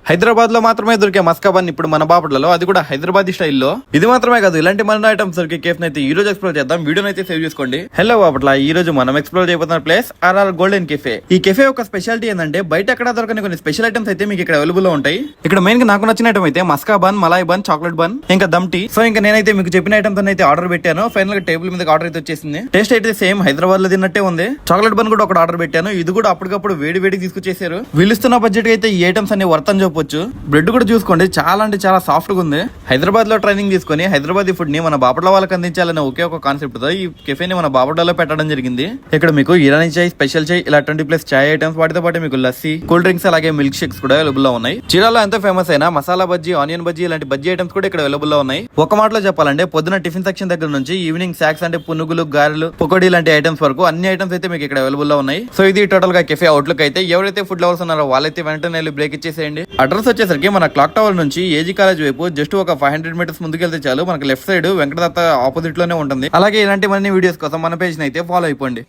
హైదరాబాద్ లో మాత్రమే దొరికే మస్కా బన్ ఇప్పుడు మన బాపట్లలో, అది కూడా హైదరాబాద్ స్టైల్లో. ఇది మాత్రమే కాదు, ఇలాంటి మన ఐటమ్స్ దొరికే కేఫ్ అయితే ఈ రోజు ఎక్స్ప్లోర్ చేద్దాం. వీడియోని అయితే సేవ్ చేసుకోండి. హలో బాపట్ల, ఈ రోజు మనం ఎక్స్ప్లోర్ చేయబోతున్న ప్లేస్ ఆర్ఆర్ గోల్డెన్ కెఫే. ఈ కెఫే ఒక స్పెషాలిటీ ఏంటంటే బయట ఎక్కడ దొరకని కొన్ని స్పెషల్ ఐటమ్స్ అయితే మీకు ఇక్కడ అవైలబుల్ లో ఉంటాయి. ఇక్కడ మెయిన్ గా నాకు నచ్చిన ఐటమ్ అయితే maska bun, malai bun, chocolate bun, ఇంకా దమ్ టీ. సో ఇంకా నేనైతే మీకు చెప్పిన ఐటమ్స్ అయితే ఆర్డర్ పెట్టాను. ఫైనల్ గా టేబుల్ మీద ఆర్డర్ అయితే వచ్చేసింది. టేస్ట్ అయితే సేమ్ హైదరాబాద్ లో తిన్నట్టే ఉంది. చాక్లెట్ బన్ కూడా ఒకటి ఆర్డర్ పెట్టాను. ఇది కూడా అప్పటికప్పుడు వేడి వేడి తీసుకొచ్చేసారు. వీళ్ళిస్తున్న బడ్జెట్ అయితే ఈ ఐటమ్స్ అన్ని వర్త్ అని చెప్పొచ్చు. బ్రెడ్ కూడా చూసుకోండి, చాలా అంటే చాలా సాఫ్ట్ గా ఉంది. హైదరాబాద్ లో ట్రైనింగ్ తీసుకుని హైదరాబాద్ ఫుడ్ ని మన బాపట్ల వాళ్ళకి అందించాలనే ఒకే ఒక కాన్సెప్ట్ తో ఈ కెఫేని మన బాపట్లలో పెట్టడం జరిగింది. ఇక్కడ మీకు ఇరానీ చాయ్, స్పెషల్ చాయ్, ఇలా 20+ చాయ్ ఐటమ్స్, వాటితో పాటు మీకు లస్సీ, కూల్ డ్రింక్స్, అలాగే మిల్క్ షేక్స్ కూడా అవైలబుల్ లో ఉన్నాయి. చీరాలో ఎంతో ఫేమస్ అయిన మసాలా బజ్జీ, ఆనియన్ బజ్జీ ఇలాంటి బజ్జీ ఐటమ్స్ కూడా ఇక్కడ అవైలబుల్ లో ఉన్నాయి. ఒక మాటలో చెప్పాలంటే పొద్దున టిఫిన్ సెక్షన్ దగ్గర నుంచి ఈవినింగ్ స్నాక్స్ అంటే పునుగులు, గారెలు, పకోడీ లాంటి ఐటమ్స్ వరకు అన్ని ఐటమ్స్ అయితే మీకు ఇక్కడ అవైలబుల్ లో ఉన్నాయి. సో ఇది టోటల్ గా కెఫే అవుట్లుక్ అయితే. ఎవరైతే ఫుడ్ లవర్స్ ఉన్నారో వాళ్ళైతే వెంటనే బ్రేక్ ఇచ్చేసేయండి. అడ్రస్ వచ్చేసరికి మన క్లాక్ టవర్ నుంచి ఏజీ కాలేజ్ వైపు జస్ట్ ఒక 500 మీటర్స్ ముందుకెళ్తే చాలు, మనకి లెఫ్ట్ సైడ్ వెంకటదత్త ఆపోజిట్ లోనే ఉంటుంది. అలాగే ఇలాంటి మరిన్ని వీడియోస్ కోసం మన పేజ్ అయితే ఫాలో అయిపోండి.